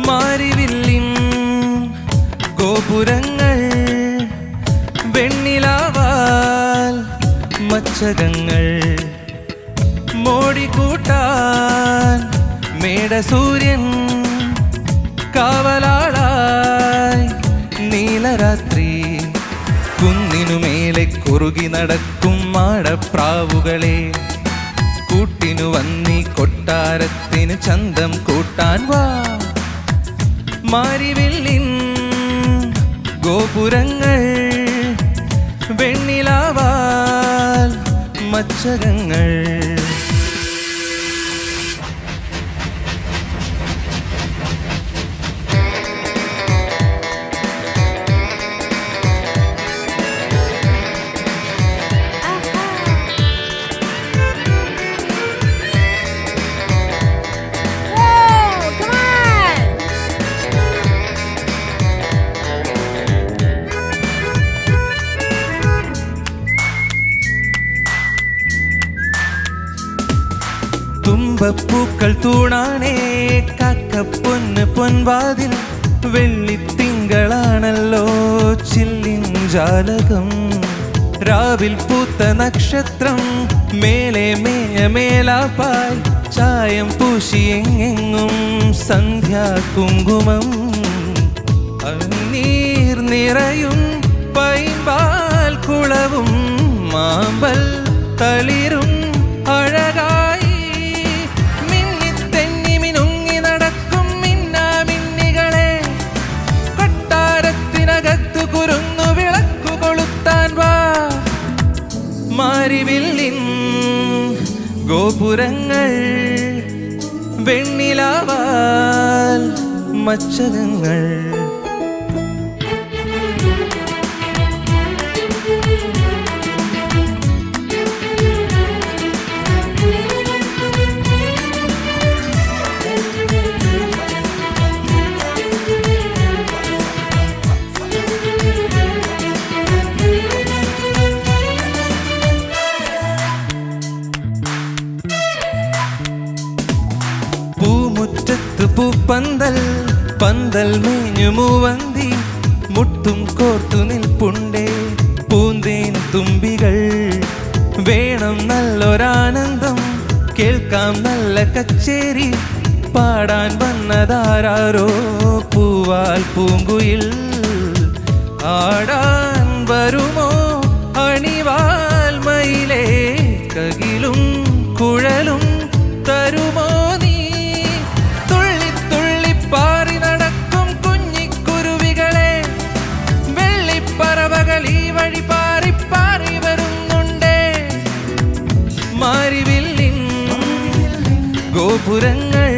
മാരിവില്ലിൻ ഗോപുരങ്ങൾ വെണ്ണിലാവാൽ മച്ചകങ്ങൾ മോടിക്കൂട്ടാൻ മേടസൂര്യൻ കാവലാളായി നീലരാത്രി കുന്നിനുമേലെ കുറുകി നടക്കും മാടപ്രാവുകളെ കൂട്ടിനു വന്നീ കൊട്ടാരത്തിന് ചന്തം കൂട്ടാൻ വാ മാരിവില്ലിൻ ഗോപുരങ്ങൾ വെണ്ണിലാവാൽ മച്ചകങ്ങൾ തുമ്പപ്പൂക്കൾ തൂണാണേ കാക്കപ്പൊന്ന് പൊൻവാതിൽ വെള്ളിത്തിങ്കളാണല്ലോ ചില്ലിൻ ജാലകം രാവിൽ പൂത്ത നക്ഷത്രം മേലെ മേലാപ്പാൽ ചായം പൂശിയെങ്ങെങ്ങും സന്ധ്യാകുങ്കുമം നീർ നിറയും പൈമ്പാൽ കുളവും മാമ്പൽ തളിരും അഴകായി കുരുന്നു വിളക്കു കൊളുത്താൻ വാ മാരിവില്ലിൻ ഗോപുരങ്ങൾ വെണ്ണിലാവാൽ മച്ചകങ്ങൾ പൂപ്പന്തൽ പന്തൽ മേഞ്ഞു മൂവന്തി മുട്ടും കോർത്തു നിൽപ്പുണ്ടേ പൂന്തേൻ തുമ്പികൾ വേണം നല്ലൊരാനന്ദം കേൾക്കാം നല്ല കച്ചേരി പാടാൻ വന്നതാരോ പൂവാൽ പൂങ്കുയിൽ ആടാൻ വരുമോ അണിവാൽ മയിലേ കകിലും കുഴലും തരുമോ നീ ഈ വഴി പാറി പാറി വരുന്നുണ്ടേ മാരിവില്ലിൻ ഗോപുരങ്ങൾ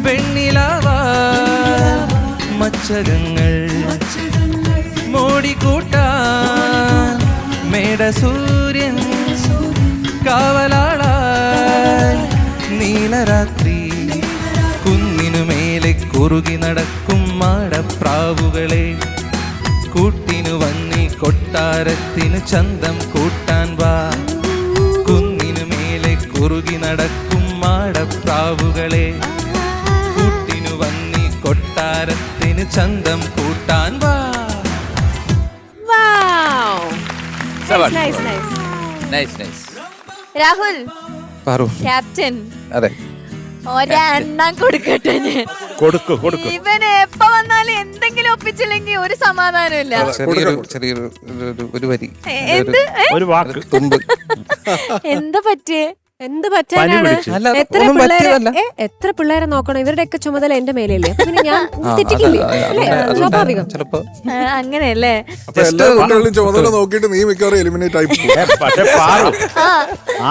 വെണ്ണിലാവാൽ മച്ചകങ്ങൾ മോടിക്കൂട്ടാൻ മേടസൂര്യൻ കാവലാളായി നീലരാത്രി കുന്നിനുമേലെ കുറുകി നടക്കും മാടപ്രാവുകളെ കൂട്ടിനു വന്നീ കൊട്ടാരത്തിന് ചന്തം കൂട്ടാൻ വാ കുന്നിനു മേലെ കുറുകി നടക്കും മാടപ്രാവുകളെ കൂട്ടിനു വന്നീ കൊട്ടാരത്തിന് ചന്തം കൂട്ടാൻ വാ. രാഹുൽ ക്യാപ്റ്റൻ ഒരെണ്ണം കൊടുക്കട്ടെ ഞാൻ. ഇവന് എപ്പ വന്നാലും എന്തെങ്കിലും ഒപ്പിച്ചില്ലെങ്കിൽ ഒരു സമാധാനമില്ല. എന്താ പറ്റിയേ? എന്ത് പറ്റാനാണ്? എത്ര പിള്ളേരെ നോക്കണം? ഇവരുടെയൊക്കെ ചുമതല എന്റെ മേലല്ലേ? പിന്നെ ഞാൻ തെറ്റിക്കില്ലേ? സ്വാഭാവികം. അങ്ങനെയല്ലേ? ചുമതല നോക്കിയിട്ട് നീ മിക്കവാറും എലിമിനേറ്റ് ആയി.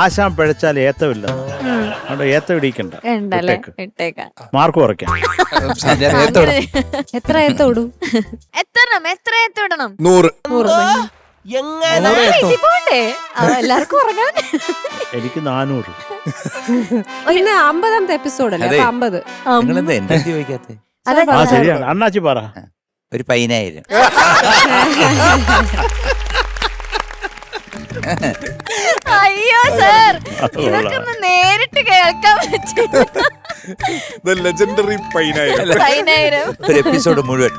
ആശാൻ പിഴച്ചാൽ ഏത്തമില്ല, ഏത്തം ഇടിക്കണ്ട, മാർക്ക് കുറയ്ക്കാം. എത്ര ഏത്ത ഇടും? എത്ര ഏത്ത ഇടണം? 100. എല്ലാവർക്കും ഉറങ്ങാൻ. എനിക്ക് 400. ഇന്ന് 50ാമത്തെ എപ്പിസോഡല്ലേ? 50. ശരിയാണ്. അണ്ണാച്ചി പറ. ഒരു 10,000. അയ്യോ സർ, ഇതൊക്കെ ഒന്ന് നേരിട്ട് കേൾക്കാൻ പറ്റും. ലെജൻഡറി പൈനായിരുന്നു. 10,000. ഒരു എപ്പിസോഡ് മുഴുവൻ.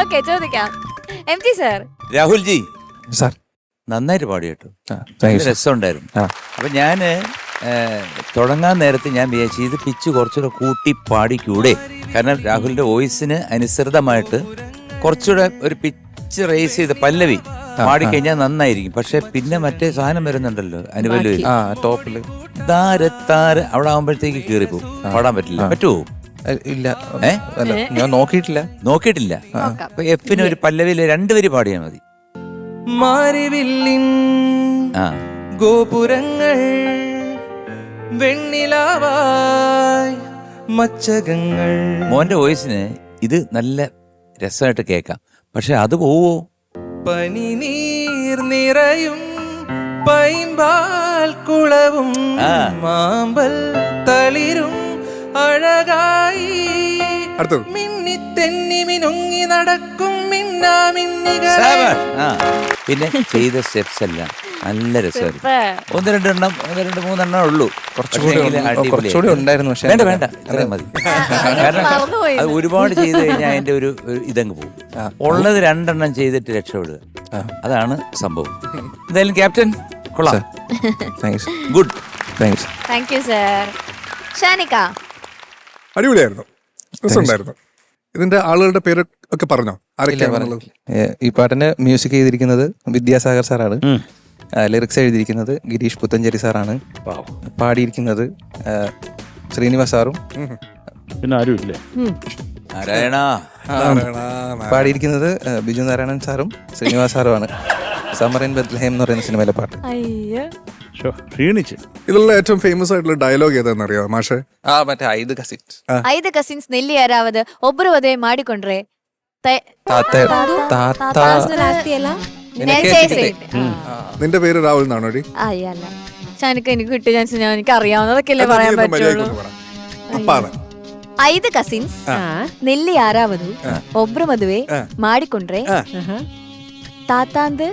ഓക്കെ, ചോദിക്കാം. MG sir. രാഹുൽജി സാർ നന്നായിട്ട് പാടി കേട്ടോ, താങ്ക് യു നല്ല രസമുണ്ടായിരുന്നു. ആ. അപ്പൊ ഞാന് തുടങ്ങാൻ നേരത്തെ ഞാൻ വിചാരിച്ചു ഇത് പിച്ച് കുറച്ചുകൂടെ കൂട്ടി പാടിക്കൂടെ, കാരണം രാഹുലിന്റെ വോയിസിന് അനുസൃതമായിട്ട് കുറച്ചുകൂടെ ഒരു പിച്ച് റേസ് ചെയ്ത് പല്ലവി പാടിക്കഴിഞ്ഞാൽ നന്നായിരിക്കും. പക്ഷെ പിന്നെ മറ്റേ സാധനം വരുന്നുണ്ടല്ലോ അനുപല്ലവി, ആ ടോപ്പില് താരത്താര അവിടെ ആവുമ്പോഴത്തേക്ക് കീറിപ്പോവും, പാടാൻ പറ്റില്ല. പറ്റുമോ? ഇല്ല അല്ല ഞാൻ നോക്കിയിട്ടില്ല. അപ്പൊ എഫിന് ഒരു പല്ലവിയില് 2 വരി പാടിയാൽ മതി. മാരിവില്ലിൻ ആ ഗോപുരങ്ങൾ വെണ്ണിലാവായി മച്ചകങ്ങൾ. മോന്റെ വോയിസിന് ഇത് നല്ല രസമായിട്ട് കേൾക്കാം. പക്ഷെ അത് പോവോ? പനിനീർ നിറയും പൈമ്പാൽ കുളവും മാമ്പൽ തളിരും അഴകായി അടുത്തത് മിന്നിത്തെന്നി മിനുങ്ങി നടക്കും മിന്നാമിന്നികൾ. ആ പിന്നെ ചെയ്ത സ്റ്റെപ്സ് എല്ലാം നല്ല രസമായിരുന്നു. 1, 2 എണ്ണം 1, 2, 3 എണ്ണം ഉള്ളൂ. കുറച്ചുകൂടി ഉണ്ടായിരുന്നു, പക്ഷെ വേണ്ട ഇത്രയും മതി. കാരണം അത് ഒരുപാട് ചെയ്ത് കഴിഞ്ഞാൽ അതിന്റെ ഒരു ഇതങ്ങ് പോകും. ഉള്ളത് 2 എണ്ണം ചെയ്തിട്ട് രക്ഷപ്പെടുക, അതാണ് സംഭവം. എന്തായാലും ക്യാപ്റ്റൻ കൊള്ളാം, good. Thank you sir. Shanika. അടിപൊളിയായിരുന്നു, രസമുണ്ടായിരുന്നു. ഇതിന്റെ ആളുകളുടെ പേര് ഒക്കെ പറഞ്ഞോ, ആരൊക്കെയാണെന്നുള്ളത്? ഈ പാട്ടിന് മ്യൂസിക് ചെയ്തിരിക്കുന്നത് വിദ്യാസാഗർ സാറാണ്. ലിറിക്സ് എഴുതിയിരിക്കുന്നത് ഗിരീഷ് പുത്തഞ്ചേരി സാറാണ്. പാടിയിരിക്കുന്നത് ശ്രീനിവാസ് സാറും. പിന്നെ ആരും ഇല്ലേ? നാരായണ. പാടിയിരിക്കുന്നത് ബിജു നാരായണൻ സാറും ശ്രീനിവാസ് സാറുമാണ്. സമ്മർ ഇൻ ബെത്ലഹേം എന്ന് പറയുന്ന സിനിമയിലെ പാട്ട്. ക്ഷീണിച്ച്. ഇതിലുള്ള ഏറ്റവും ഫേമസ് ആയിട്ടുള്ള ഡയലോഗ് ഏതാണെന്ന് അറിയാമോ മാഷെ? മറ്റേ 5 കസിൻസ്. 5 കസിൻസ് നെല്ലി ആരാവത് ಒಬ್ಬರು ಮದುವೆ ಮಾಡಿಕೊಂಡ್ರೆ നിന്റെ പേര് രാഹുൽ എന്നാണോ? അയ്യല്ല ഷാനിക്ക, എനിക്ക് കിട്ടിയ ചാൻസ് ഞാൻ എനിക്ക് അറിയാവുന്നതൊക്കെയല്ലേ പറയാൻ പറ്റുള്ളൂ. 5 ಕಸಿನ್ಸ್ ನೆಲ್ಲಿ ಯಾರಾವದು ಒಬ್ರು ಮದುವೆ ಮಾಡಿಕೊಂಡ್ರೆ ತಾತಾಂದು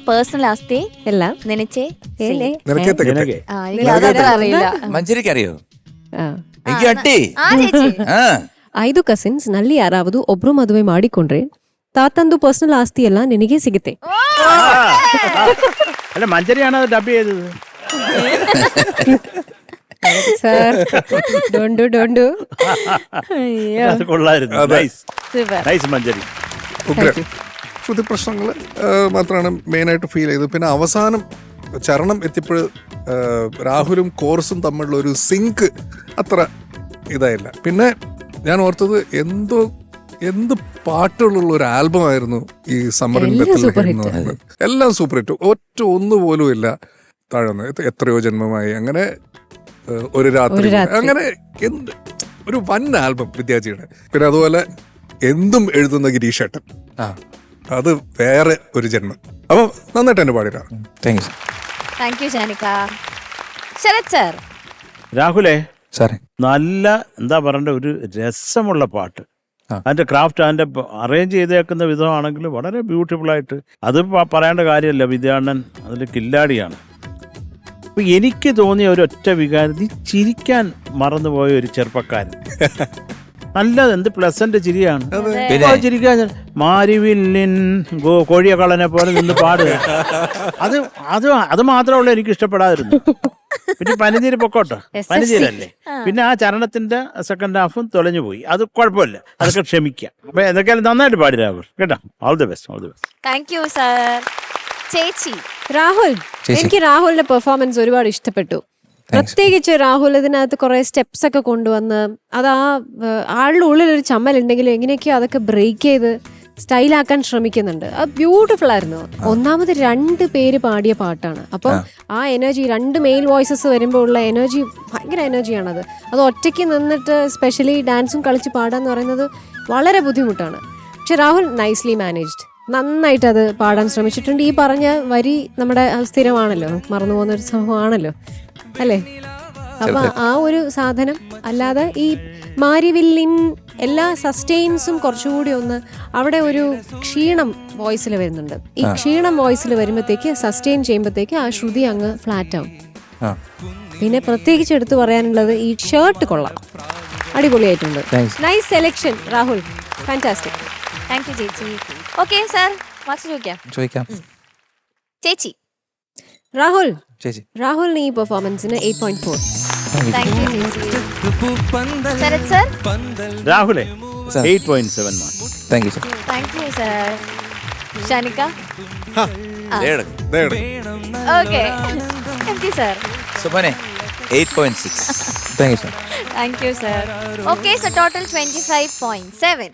പേഴ്സണൽ ആസ്തി എല്ലാം നനച്ചേ അറിയില്ല. മഞ്ചരിക്ക് അറിയോ? എനിക്ക് അട്ടി. 5 ಕಸಿನ್ಸ್ ನಲ್ಲಿ ಯಾರಾவது ಒಬ್ರು ಮದುವೆ ಮಾಡಿಕೊಂಡ್ರೆ ತಾತಂದು ಪರ್ಸನಲ್ ಆಸ್ತಿ ಎಲ್ಲ ನಿನಗೆ ಸಿಗುತ್ತೆ. അല്ല മഞ്ചരിയാണ് അത് ഡബ് ചെയ്തത്. സർ ഡോണ്ട് അത് കൊള്ളായിരുന്നു. നൈസ് മഞ്ചരി. ശ്രുതി പ്രശ്നങ്ങൾ മാത്രമാണ് മെയിനായിട്ട് ഫീൽ ചെയ്തത്. പിന്നെ അവസാനം ചരണം എത്തിയപ്പോൾ രാഹുലും കോറസും തമ്മിലുള്ള ഒരു സിങ്ക് അത്ര ഇതായില്ല. പിന്നെ ഞാൻ ഓർത്തത് എന്ത് പാട്ടുകളുള്ള ഒരു ആൽബം ആയിരുന്നു ഈ സമ്മർ ഇൻ ബെത്ലഹേം എന്ന് പറയുന്നത്. എല്ലാം സൂപ്പർ ഹിറ്റ്, ഒന്നുപോലും ഇല്ല താഴ്ന്ന. എത്രയോ ജന്മമായി, അങ്ങനെ ഒരു രാത്രി, അങ്ങനെ ഒരു വൻ ആൽബം വിദ്യാജിയുടെ. പിന്നെ അതുപോലെ എന്തും എഴുതുന്ന ഗിരീഷ് ഏട്ടൻ, അത് വേറെ ഒരു ജന്മം. അപ്പൊ നന്നായിട്ട് തന്നെ പാടിയിട്ടാ. Thank you Shanika. Sharath sir. രാഹുലേ സാറേ, നല്ല എന്താ പറയണ്ട ഒരു രസമുള്ള പാട്ട്. അതിന്റെ ക്രാഫ്റ്റ്, അതിന്റെ അറേഞ്ച് ചെയ്തേക്കുന്ന വിധമാണെങ്കിൽ വളരെ ബ്യൂട്ടിഫുൾ ആയിട്ട്. അത് പറയേണ്ട കാര്യമല്ല, വിദ്യാണ്ണൻ അതിൽ കില്ലാടിയാണ്. അപ്പൊ എനിക്ക് തോന്നിയ ഒരൊറ്റ വികാരം, ചിരിക്കാൻ മറന്നുപോയ ഒരു ചെറുപ്പക്കാരൻ. നല്ലത്, എന്ത് പ്ലസന്റ് ചിരിയാണ്. ചിരിക്കാൻ മാരിവില്ലിൻ കോഴിയക്കളനെ പോലെ നിന്ന് പാടുക. അത് മാത്രമേ എനിക്ക് ഇഷ്ടപ്പെടാതിരുന്നു. പിന്നെ പനിനീര് പൊക്കോട്ടെ, പനിനീരല്ലേ. പിന്നെ ആ ചരണത്തിന്റെ സെക്കൻഡ് ഹാഫും തൊലഞ്ഞു പോയി, അത് കുഴപ്പമില്ല, അതൊക്കെ ക്ഷമിക്കാം. അപ്പൊ എന്തൊക്കെയാലും നന്നായിട്ട് പാടി രാഹുൽ കേട്ടോ. All the best. Thank you sir. ചേച്ചി. രാഹുൽ, എനിക്ക് രാഹുലിന്റെ പെർഫോമൻസ് ഒരുപാട് ഇഷ്ടപ്പെട്ടു. പ്രത്യേകിച്ച് രാഹുൽ ഇതിനകത്ത് കുറെ സ്റ്റെപ്സ് ഒക്കെ കൊണ്ടുവന്ന് അത് ആളുടെ ഉള്ളിൽ ഒരു ചമ്മൽ ഉണ്ടെങ്കിലും എങ്ങനെയൊക്കെയോ അതൊക്കെ ബ്രേക്ക് ചെയ്ത് സ്റ്റൈലാക്കാൻ ശ്രമിക്കുന്നുണ്ട്. അത് ബ്യൂട്ടിഫുൾ ആയിരുന്നു. ഒന്നാമത് 2 പേര് പാടിയ പാട്ടാണ്. അപ്പം ആ എനർജി, 2 മെയിൽ വോയിസസ് വരുമ്പോൾ ഉള്ള എനർജി ഭയങ്കര എനർജിയാണത്. അത് ഒറ്റയ്ക്ക് നിന്നിട്ട് സ്പെഷ്യലി ഡാൻസും കളിച്ച് പാടാന്ന് പറയുന്നത് വളരെ ബുദ്ധിമുട്ടാണ്. പക്ഷെ രാഹുൽ നൈസ്ലി മാനേജ്ഡ്, നന്നായിട്ട് അത് പാടാൻ ശ്രമിച്ചിട്ടുണ്ട്. ഈ പറഞ്ഞ വരി നമ്മുടെ സ്ഥിരമാണല്ലോ, മറന്നുപോകുന്ന ഒരു സംഭവമാണല്ലോ അല്ലേ. അപ്പൊ ആ ഒരു സാധനം അല്ലാതെ ഈ മാരിവില്ലിൻ എല്ലാ സസ്റ്റെയിൻസും കുറച്ചുകൂടി ഒന്ന് അവിടെ ഒരു ക്ഷീണം വോയിസിൽ വരുന്നുണ്ട്. ഈ ക്ഷീണം വോയിസിൽ വരുമ്പോഴത്തേക്ക് സസ്റ്റെയിൻ ചെയ്യുമ്പോഴത്തേക്ക് ആ ശ്രുതി അങ്ങ് ഫ്ലാറ്റ് ആവും. ആ പിന്നെ പ്രത്യേകിച്ച് എടുത്തു പറയാനുള്ളത് ഈ ഷർട്ട് കൊള്ളാം, അടിപൊളിയായിട്ടുണ്ട്. Nice selection Rahul, fantastic. Thank you ചേച്ചി. ഓക്കെ സാർ, മാർക്സ് ചോദിക്കാം. ചേച്ചി. രാഹുൽ ചേച്ചി രാഹുലിന് ഈ പെർഫോമൻസിന് 8.4. താങ്ക് യു ചേച്ചി. ശരത് സർ. രാഹുലെ Sir. 8.7 mark. Thank you sir. Thank you sir. Shanika. Okay thank you sir. സുമനെ 8.6. Thank you sir. Thank you, sir. Okay, so total 25.7.